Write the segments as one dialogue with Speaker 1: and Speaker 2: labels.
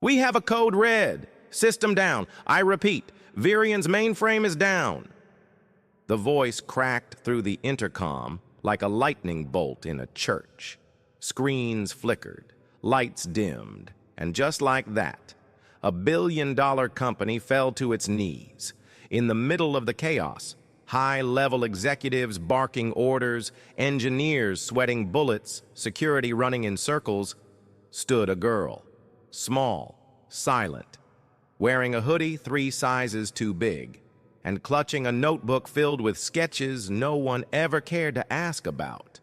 Speaker 1: We have a code red. System down. I repeat, Virian's mainframe is down. The voice cracked through the intercom like a lightning bolt in a church. Screens flickered, lights dimmed, and just like that, a billion-dollar company fell to its knees. In the middle of the chaos, high-level executives barking orders, engineers sweating bullets, security running in circles, stood a girl, small, silent, wearing a hoodie 3 sizes too big, and clutching a notebook filled with sketches no one ever cared to ask about.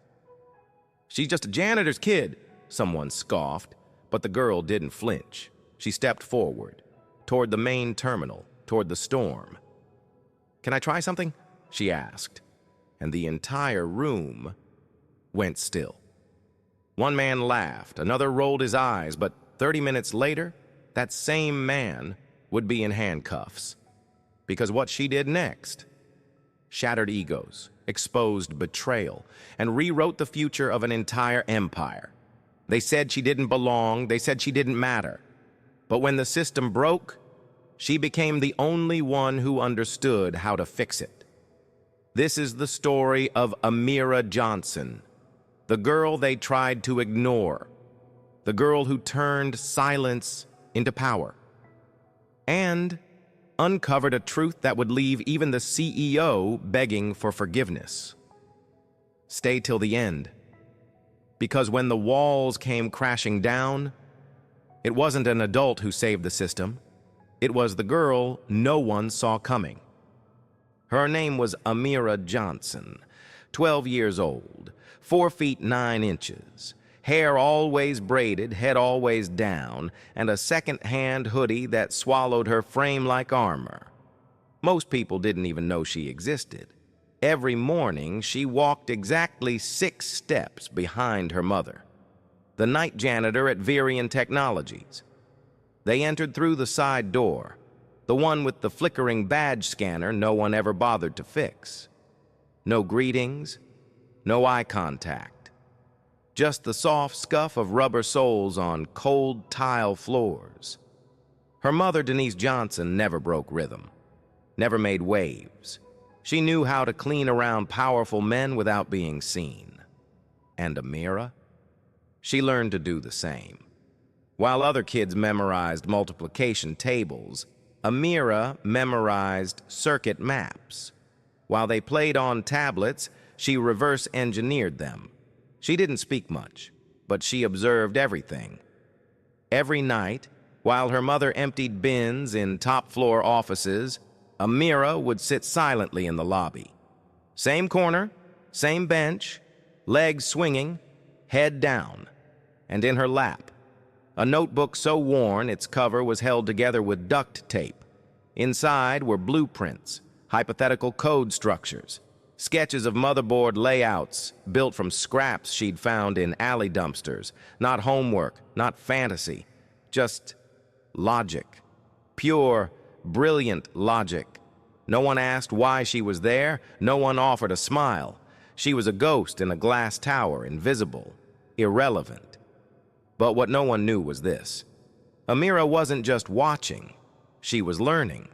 Speaker 1: "She's just a janitor's kid," someone scoffed, but the girl didn't flinch. She stepped forward, toward the main terminal, toward the storm. "Can I try something?" she asked, and the entire room went still. One man laughed, another rolled his eyes, but 30 minutes later, that same man would be in handcuffs. Because what she did next shattered egos, exposed betrayal, and rewrote the future of an entire empire. They said she didn't belong, they said she didn't matter. But when the system broke, she became the only one who understood how to fix it. This is the story of Amira Johnson, the girl they tried to ignore, the girl who turned silence into power, and uncovered a truth that would leave even the CEO begging for forgiveness. Stay till the end, because when the walls came crashing down, it wasn't an adult who saved the system. It was the girl no one saw coming. Her name was Amira Johnson, 12 years old, 4 feet 9 inches, hair always braided, head always down, and a second-hand hoodie that swallowed her frame like armor. Most people didn't even know she existed. Every morning, she walked exactly 6 steps behind her mother, the night janitor at Virian Technologies. They entered through the side door, the one with the flickering badge scanner no one ever bothered to fix. No greetings, no eye contact. Just the soft scuff of rubber soles on cold tile floors. Her mother, Denise Johnson, never broke rhythm, never made waves. She knew how to clean around powerful men without being seen. And Amira? She learned to do the same. While other kids memorized multiplication tables, Amira memorized circuit maps. While they played on tablets, she reverse-engineered them. She didn't speak much, but she observed everything. Every night, while her mother emptied bins in top-floor offices, Amira would sit silently in the lobby. Same corner, same bench, legs swinging, head down, and in her lap, a notebook so worn its cover was held together with duct tape. Inside were blueprints, hypothetical code structures, sketches of motherboard layouts built from scraps she'd found in alley dumpsters. Not homework, not fantasy, just logic. Pure, brilliant logic. No one asked why she was there. No one offered a smile. She was a ghost in a glass tower, invisible, irrelevant. But what no one knew was this. Amira wasn't just watching. She was learning.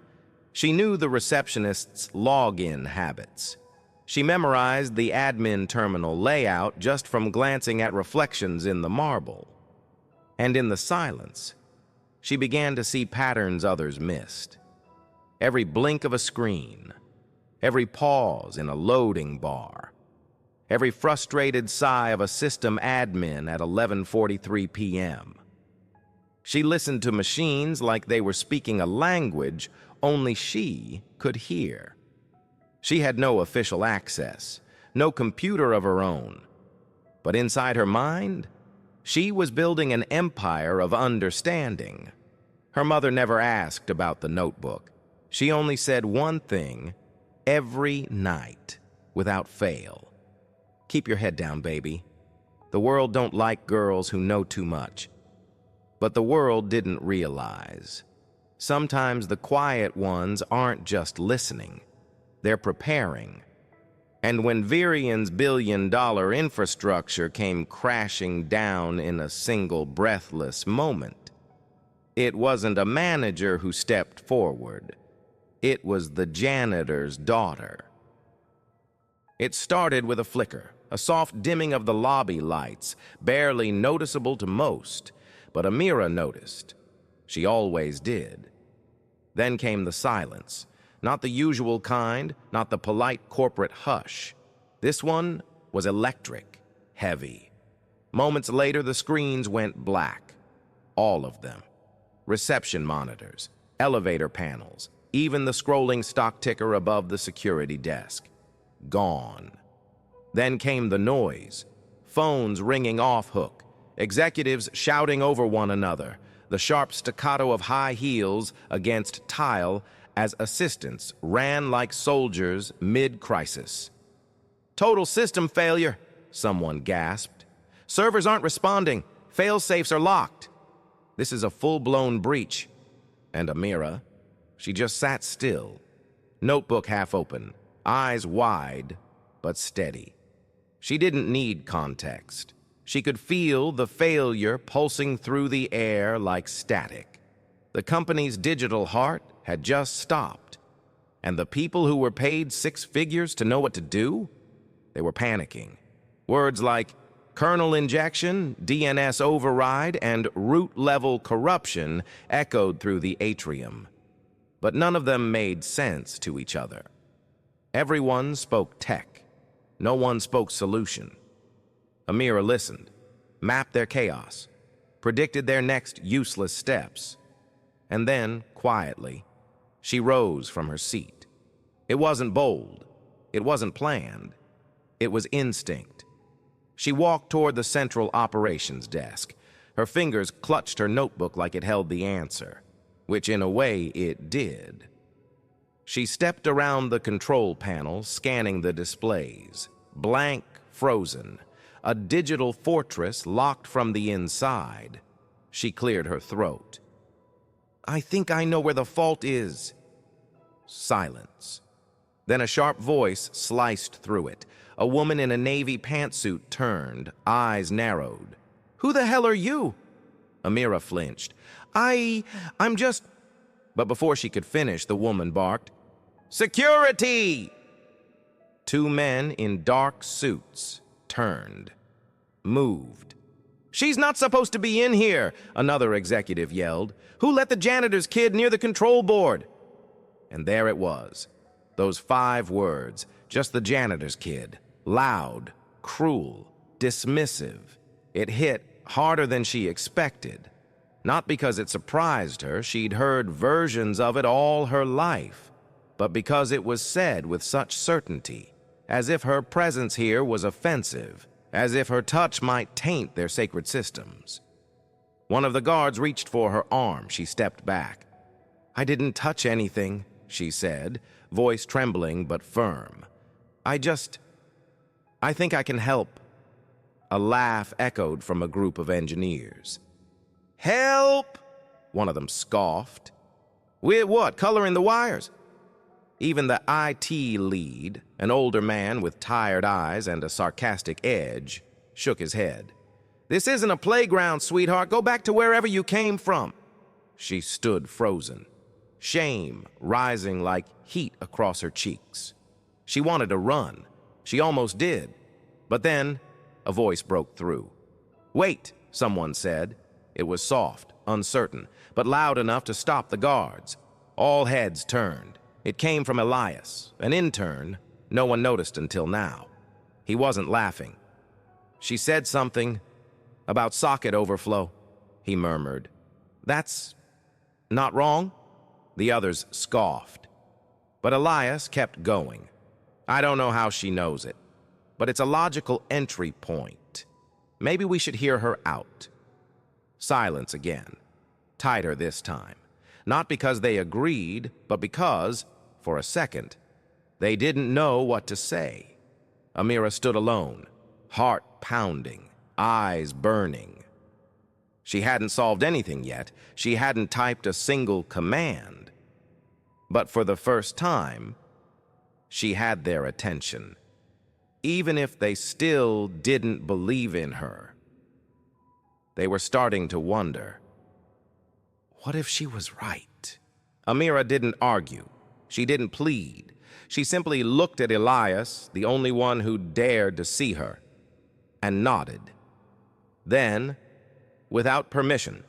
Speaker 1: She knew the receptionist's login habits. She memorized the admin terminal layout just from glancing at reflections in the marble. And in the silence, she began to see patterns others missed. Every blink of a screen, every pause in a loading bar, every frustrated sigh of a system admin at 11:43 p.m. She listened to machines like they were speaking a language only she could hear. She had no official access, no computer of her own. But inside her mind, she was building an empire of understanding. Her mother never asked about the notebook. She only said one thing every night, without fail. Keep your head down, baby. The world don't like girls who know too much. But the world didn't realize. Sometimes the quiet ones aren't just listening. They're preparing. And when Virian's billion-dollar infrastructure came crashing down in a single breathless moment, It wasn't a manager who stepped forward. It was the janitor's daughter. It started with a flicker, a soft dimming of the lobby lights, barely noticeable to most, but Amira noticed. She always did. Then came the silence, not the usual kind, not the polite corporate hush. This one was electric, heavy. Moments later, the screens went black. All of them. Reception monitors, elevator panels, even the scrolling stock ticker above the security desk. Gone. Then came the noise, phones ringing off hook, executives shouting over one another, the sharp staccato of high heels against tile as assistants ran like soldiers mid-crisis. "Total system failure," someone gasped. "Servers aren't responding. Fail-safes are locked." This is a full-blown breach. And Amira, she just sat still, notebook half open, eyes wide, but steady. She didn't need context. She could feel the failure pulsing through the air like static. The company's digital heart had just stopped. And the people who were paid 6 figures to know what to do? They were panicking. Words like kernel injection, DNS override, and root-level corruption echoed through the atrium. But none of them made sense to each other. Everyone spoke tech. No one spoke solution. Amira listened, mapped their chaos, predicted their next useless steps. And then, quietly, she rose from her seat. It wasn't bold. It wasn't planned. It was instinct. She walked toward the central operations desk. Her fingers clutched her notebook like it held the answer, which in a way it did. She stepped around the control panel, scanning the displays. Blank, frozen. A digital fortress locked from the inside. She cleared her throat. "I think I know where the fault is." Silence. Then a sharp voice sliced through it. A woman in a navy pantsuit turned, eyes narrowed. "Who the hell are you?" Amira flinched. I'm just..." But before she could finish, the woman barked, "Security!" 2 men in dark suits turned, moved. "She's not supposed to be in here," another executive yelled. "Who let the janitor's kid near the control board?" And there it was. Those 5 words, just the janitor's kid. Loud, cruel, dismissive. It hit harder than she expected. Not because it surprised her, she'd heard versions of it all her life, but because it was said with such certainty, as if her presence here was offensive, as if her touch might taint their sacred systems. One of the guards reached for her arm. She stepped back. "I didn't touch anything," she said, voice trembling but firm. I think I can help." A laugh echoed from a group of engineers. "Help!" one of them scoffed. "With what, coloring the wires?" Even the IT lead, an older man with tired eyes and a sarcastic edge, shook his head. "This isn't a playground, sweetheart. Go back to wherever you came from." She stood frozen, shame rising like heat across her cheeks. She wanted to run. She almost did. But then a voice broke through. "Wait," someone said. It was soft, uncertain, but loud enough to stop the guards. All heads turned. It came from Elias, an intern no one noticed until now. He wasn't laughing. "She said something about socket overflow," he murmured. "That's not wrong?" The others scoffed. But Elias kept going. "I don't know how she knows it, but it's a logical entry point. Maybe we should hear her out." Silence again, tighter this time. Not because they agreed, but because, for a second, they didn't know what to say. Amira stood alone, heart pounding, eyes burning. She hadn't solved anything yet. She hadn't typed a single command. But for the first time, she had their attention, even if they still didn't believe in her. They were starting to wonder, What if she was right? Amira didn't argue. She didn't plead. She simply looked at Elias, the only one who dared to see her, and nodded. Then, without permission,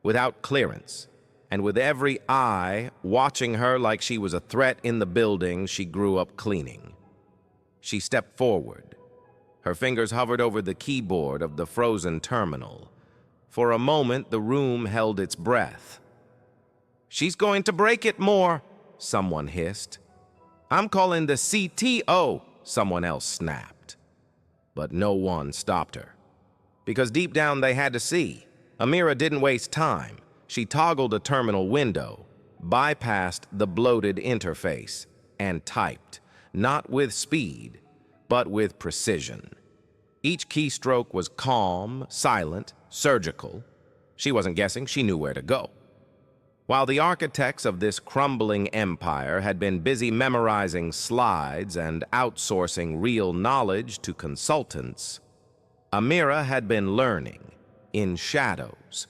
Speaker 1: without clearance, and with every eye watching her like she was a threat in the building she grew up cleaning, she stepped forward. Her fingers hovered over the keyboard of the frozen terminal. For a moment, the room held its breath. "She's going to break it more," someone hissed. "I'm calling the CTO," someone else snapped. But no one stopped her. Because deep down they had to see. Amira didn't waste time. She toggled a terminal window, bypassed the bloated interface, and typed, not with speed, but with precision. Each keystroke was calm, silent, surgical. She wasn't guessing, she knew where to go. While the architects of this crumbling empire had been busy memorizing slides and outsourcing real knowledge to consultants, Amira had been learning in shadows,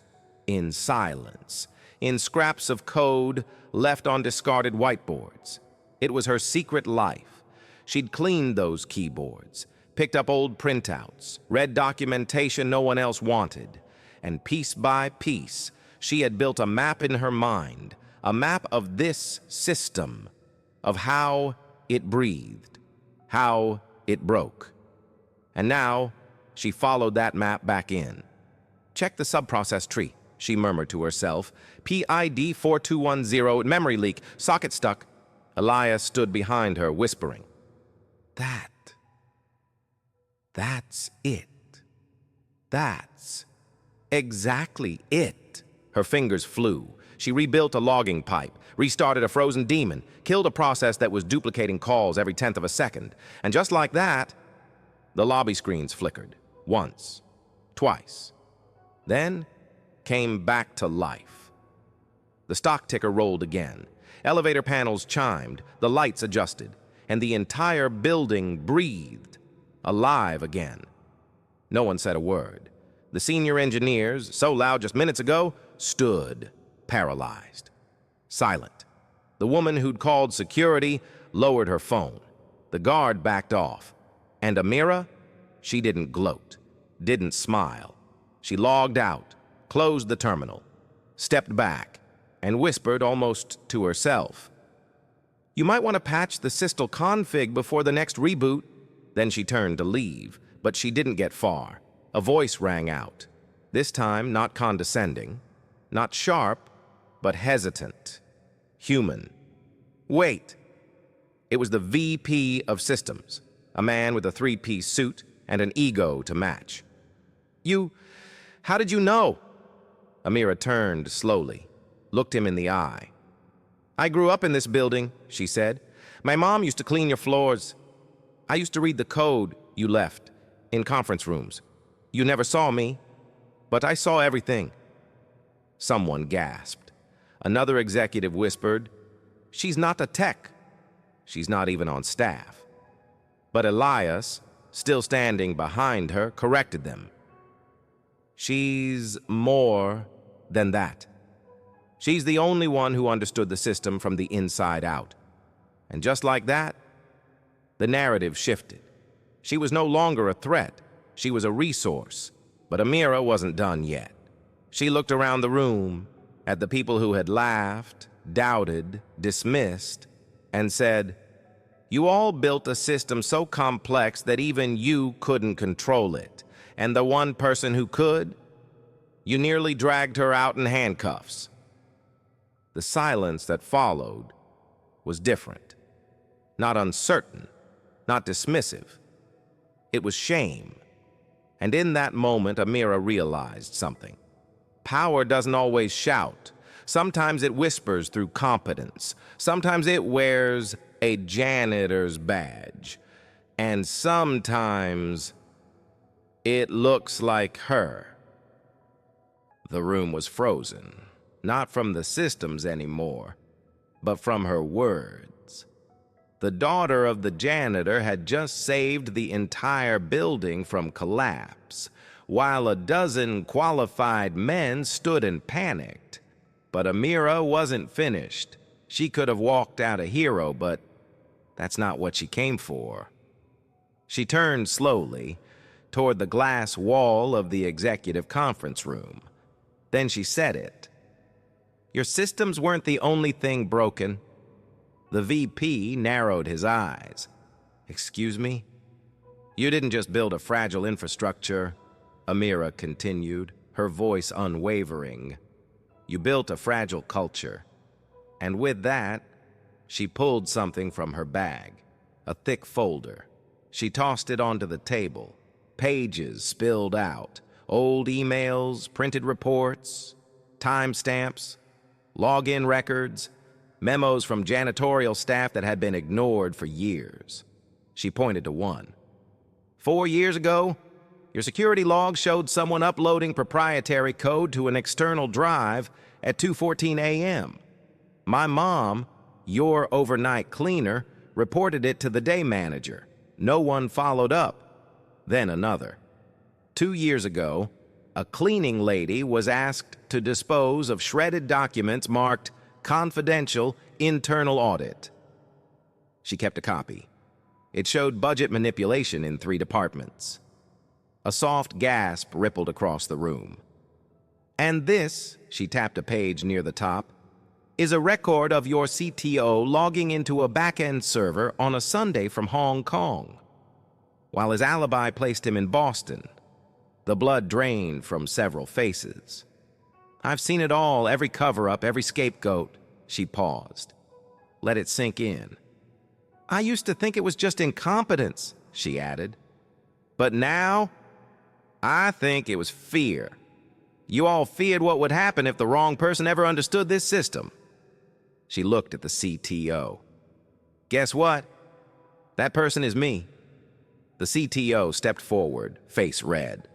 Speaker 1: in silence, in scraps of code left on discarded whiteboards. It was her secret life. She'd cleaned those keyboards, picked up old printouts, read documentation no one else wanted, and piece by piece, she had built a map in her mind, a map of this system, of how it breathed, how it broke. And now, she followed that map back in. "Check the subprocess tree," she murmured to herself. "PID 4210, memory leak, socket stuck." Elias stood behind her, whispering, That's it. That's exactly it." Her fingers flew. She rebuilt a logging pipe, restarted a frozen daemon, killed a process that was duplicating calls every 10th of a second. And just like that, the lobby screens flickered. Once, twice, then came back to life. The stock ticker rolled again. Elevator panels chimed, the lights adjusted, and the entire building breathed, alive again. No one said a word. The senior engineers, so loud just minutes ago, stood paralyzed, silent. The woman who'd called security lowered her phone. The guard backed off. And Amira, she didn't gloat, didn't smile. She logged out, closed the terminal, stepped back, and whispered almost to herself, "You might want to patch the system config before the next reboot." Then she turned to leave, but she didn't get far. A voice rang out, this time not condescending, not sharp, but hesitant, human. "Wait." It was the VP of Systems, a man with a three-piece suit and an ego to match. How did you know?" Amira turned slowly, looked him in the eye. "I grew up in this building," she said. "My mom used to clean your floors. I used to read the code you left in conference rooms. You never saw me, but I saw everything." Someone gasped. Another executive whispered, "She's not a tech. She's not even on staff." But Elias, still standing behind her, corrected them. "She's more than that. She's the only one who understood the system from the inside out." And just like that, the narrative shifted. She was no longer a threat. She was a resource. But Amira wasn't done yet. She looked around the room at the people who had laughed, doubted, dismissed, and said, "You all built a system so complex that even you couldn't control it. And the one person who could, you nearly dragged her out in handcuffs." The silence that followed was different. Not uncertain, not dismissive. It was shame. And in that moment, Amira realized something. Power doesn't always shout. Sometimes it whispers through competence. Sometimes it wears a janitor's badge. And sometimes it looks like her. The room was frozen, not from the systems anymore, but from her words. The daughter of the janitor had just saved the entire building from collapse, while a dozen qualified men stood and panicked. But Amira wasn't finished. She could have walked out a hero, but that's not what she came for. She turned slowly toward the glass wall of the executive conference room. Then she said it. Your systems weren't the only thing broken. The VP narrowed his eyes. Excuse me? You didn't just build a fragile infrastructure, Amira continued, her voice unwavering. You built a fragile culture. And with that, she pulled something from her bag, a thick folder. She tossed it onto the table. Pages spilled out, old emails, printed reports, timestamps, login records, memos from janitorial staff that had been ignored for years. She pointed to one. 4 years ago, your security log showed someone uploading proprietary code to an external drive at 2:14 a.m. My mom, your overnight cleaner, reported it to the day manager. No one followed up. Then another. 2 years ago, a cleaning lady was asked to dispose of shredded documents marked confidential internal audit. She kept a copy. It showed budget manipulation in 3 departments. A soft gasp rippled across the room. And this, she tapped a page near the top, is a record of your CTO logging into a back-end server on a Sunday from Hong Kong, while his alibi placed him in Boston. The blood drained from several faces. I've seen it all, every cover-up, every scapegoat. She paused. Let it sink in. I used to think it was just incompetence, she added. But now, I think it was fear. You all feared what would happen if the wrong person ever understood this system. She looked at the CTO. Guess what? That person is me. The CTO stepped forward, face red.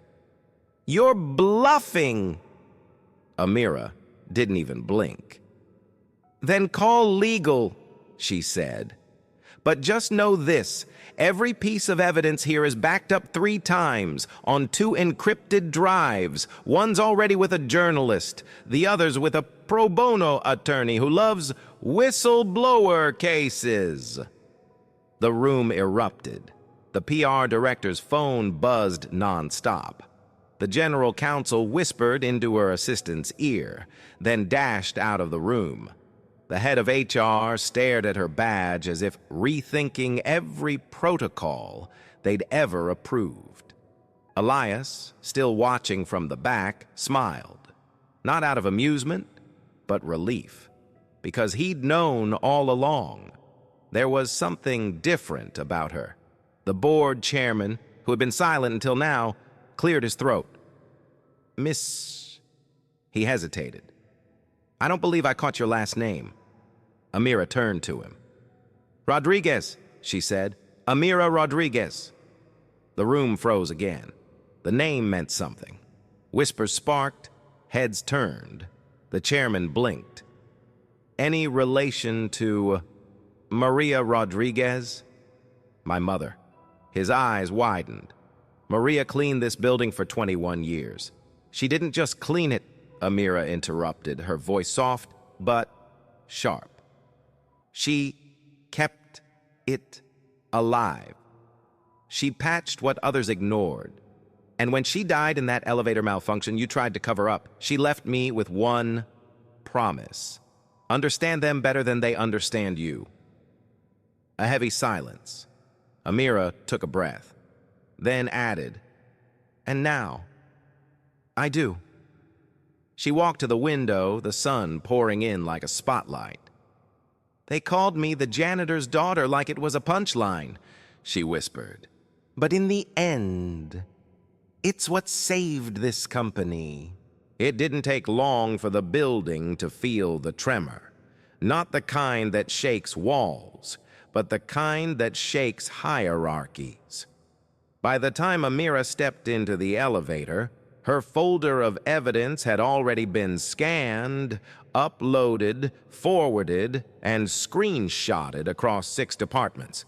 Speaker 1: You're bluffing! Amira didn't even blink. Then call legal, she said. But just know this, every piece of evidence here is backed up 3 times on 2 encrypted drives. One's already with a journalist, the other's with a pro bono attorney who loves whistleblower cases. The room erupted. The PR director's phone buzzed nonstop. The general counsel whispered into her assistant's ear, then dashed out of the room. The head of HR stared at her badge as if rethinking every protocol they'd ever approved. Elias, still watching from the back, smiled. Not out of amusement, but relief. Because he'd known all along. There was something different about her. The board chairman, who had been silent until now, cleared his throat. Miss... He hesitated. I don't believe I caught your last name. Amira turned to him. Rodriguez, she said. Amira Rodriguez. The room froze again. The name meant something. Whispers sparked, heads turned. The chairman blinked. Any relation to Maria Rodriguez? My mother. His eyes widened. Maria cleaned this building for 21 years. She didn't just clean it, Amira interrupted, her voice soft but sharp. She kept it alive. She patched what others ignored. And when she died in that elevator malfunction you tried to cover up, she left me with one promise. Understand them better than they understand you. A heavy silence. Amira took a breath, then added, and now, I do. She walked to the window, the sun pouring in like a spotlight. They called me the janitor's daughter like it was a punchline, she whispered. But in the end, it's what saved this company. It didn't take long for the building to feel the tremor. Not the kind that shakes walls, but the kind that shakes hierarchies. By the time Amira stepped into the elevator, her folder of evidence had already been scanned, uploaded, forwarded, and screenshotted across 6 departments.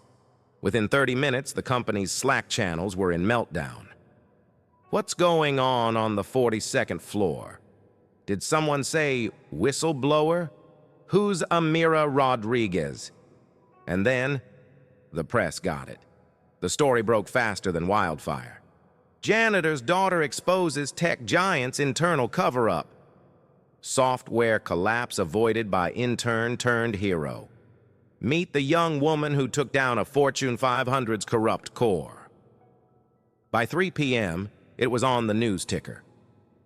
Speaker 1: Within 30 minutes, the company's Slack channels were in meltdown. What's going on the 42nd floor? Did someone say whistleblower? Who's Amira Rodriguez? And then the press got it. The story broke faster than wildfire. Janitor's daughter exposes tech giant's internal cover-up. Software collapse avoided by intern turned hero. Meet the young woman who took down a Fortune 500's corrupt core. By 3 p.m., it was on the news ticker.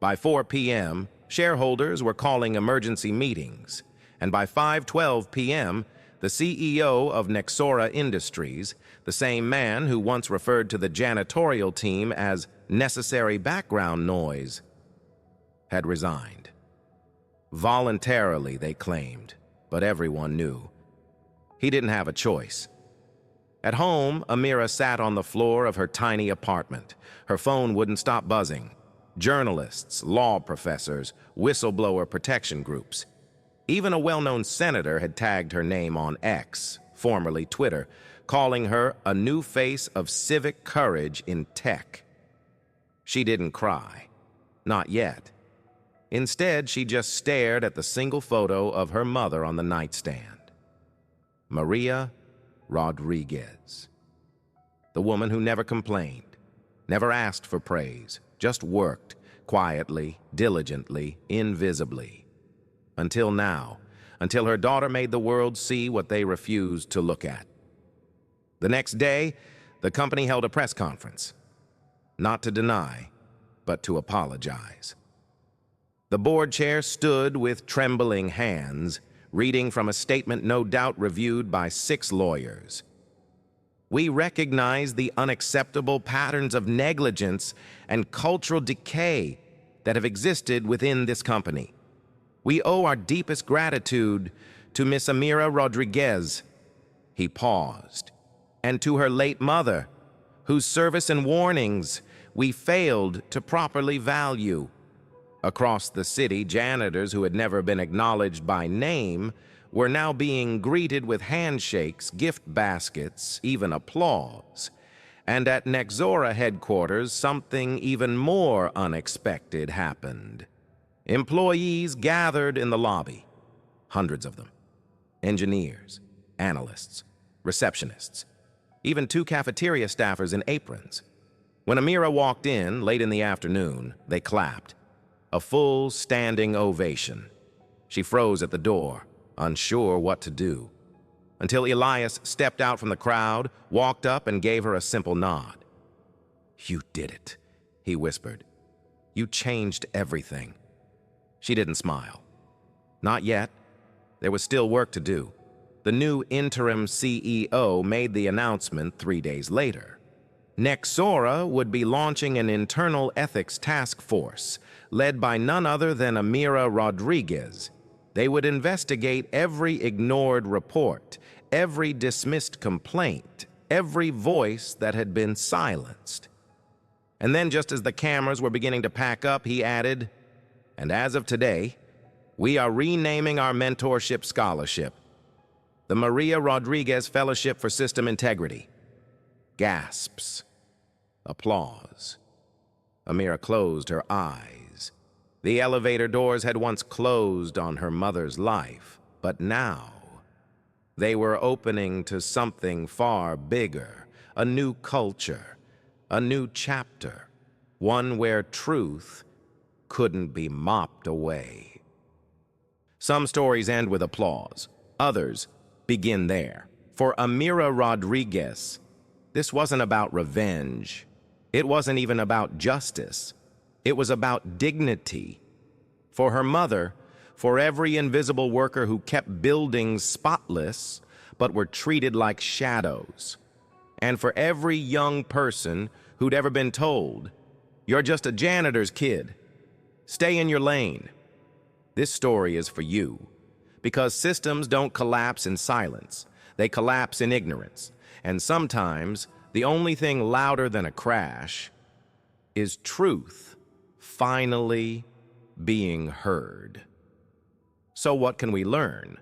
Speaker 1: By 4 p.m., shareholders were calling emergency meetings. And by 5:12 p.m., the CEO of Nexora Industries, the same man who once referred to the janitorial team as necessary background noise, had resigned. Voluntarily, they claimed, but everyone knew. He didn't have a choice. At home, Amira sat on the floor of her tiny apartment. Her phone wouldn't stop buzzing. Journalists, law professors, whistleblower protection groups. Even a well-known senator had tagged her name on X, formerly Twitter, calling her a new face of civic courage in tech. She didn't cry. Not yet. Instead, she just stared at the single photo of her mother on the nightstand. Maria Rodriguez. The woman who never complained, never asked for praise, just worked, quietly, diligently, invisibly. Until now, until her daughter made the world see what they refused to look at. The next day, the company held a press conference. Not to deny, but to apologize. The board chair stood with trembling hands, reading from a statement no doubt reviewed by 6 lawyers. We recognize the unacceptable patterns of negligence and cultural decay that have existed within this company. We owe our deepest gratitude to Miss Amira Rodriguez. He paused. And to her late mother, whose service and warnings we failed to properly value. Across the city, janitors who had never been acknowledged by name were now being greeted with handshakes, gift baskets, even applause. And at Nexora headquarters, something even more unexpected happened. Employees gathered in the lobby, hundreds of them. Engineers, analysts, receptionists, even 2 cafeteria staffers in aprons. When Amira walked in late in the afternoon, they clapped. A full standing ovation. She froze at the door, unsure what to do, until Elias stepped out from the crowd, walked up, and gave her a simple nod. "You did it," he whispered. "You changed everything." She didn't smile. Not yet. There was still work to do. The new interim CEO made the announcement 3 days later. Nexora would be launching an internal ethics task force, led by none other than Amira Rodriguez. They would investigate every ignored report, every dismissed complaint, every voice that had been silenced. And then, just as the cameras were beginning to pack up, he added, "And as of today, we are renaming our mentorship scholarship, the Maria Rodriguez Fellowship for System Integrity." Gasps. Applause. Amira closed her eyes. The elevator doors had once closed on her mother's life, but now they were opening to something far bigger, a new culture, a new chapter, one where truth couldn't be mopped away. Some stories end with applause. Others begin there. For Amira Rodriguez, this wasn't about revenge. It wasn't even about justice. It was about dignity. For her mother, for every invisible worker who kept buildings spotless but were treated like shadows. And for every young person who'd ever been told, "You're just a janitor's kid. Stay in your lane." This story is for you, because systems don't collapse in silence. They collapse in ignorance. And sometimes, the only thing louder than a crash is truth finally being heard. So what can we learn?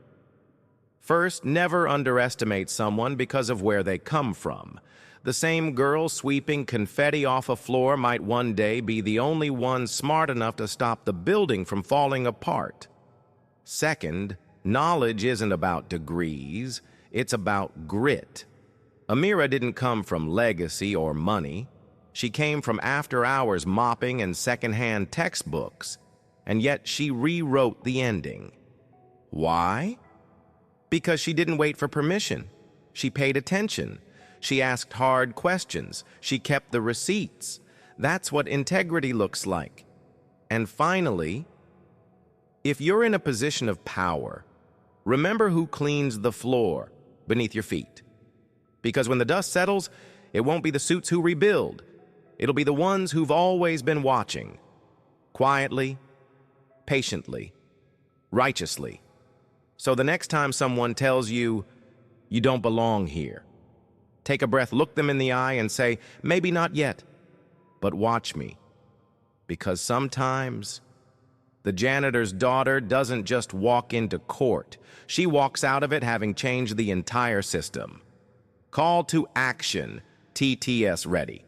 Speaker 1: First, never underestimate someone because of where they come from. The same girl sweeping confetti off a floor might one day be the only one smart enough to stop the building from falling apart. Second, knowledge isn't about degrees, it's about grit. Amira didn't come from legacy or money. She came from after-hours mopping and secondhand textbooks, and yet she rewrote the ending. Why? Because she didn't wait for permission. She paid attention. She asked hard questions. She kept the receipts. That's what integrity looks like. And finally, if you're in a position of power, remember who cleans the floor beneath your feet. Because when the dust settles, it won't be the suits who rebuild. It'll be the ones who've always been watching. Quietly, patiently, righteously. So the next time someone tells you, you don't belong here, take a breath, look them in the eye and say, maybe not yet, but watch me. Because sometimes the janitor's daughter doesn't just walk into court. She walks out of it having changed the entire system. Call to action, TTS ready.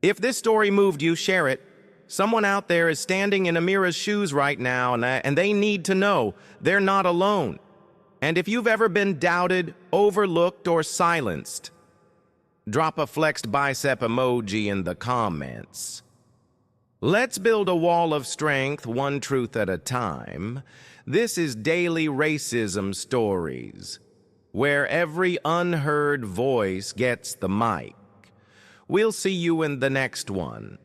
Speaker 1: If this story moved you, share it. Someone out there is standing in Amira's shoes right now, and they need to know they're not alone. And if you've ever been doubted, overlooked, or silenced, drop a flexed bicep emoji in the comments. Let's build a wall of strength, one truth at a time. This is Daily Racism Stories, where every unheard voice gets the mic. We'll see you in the next one.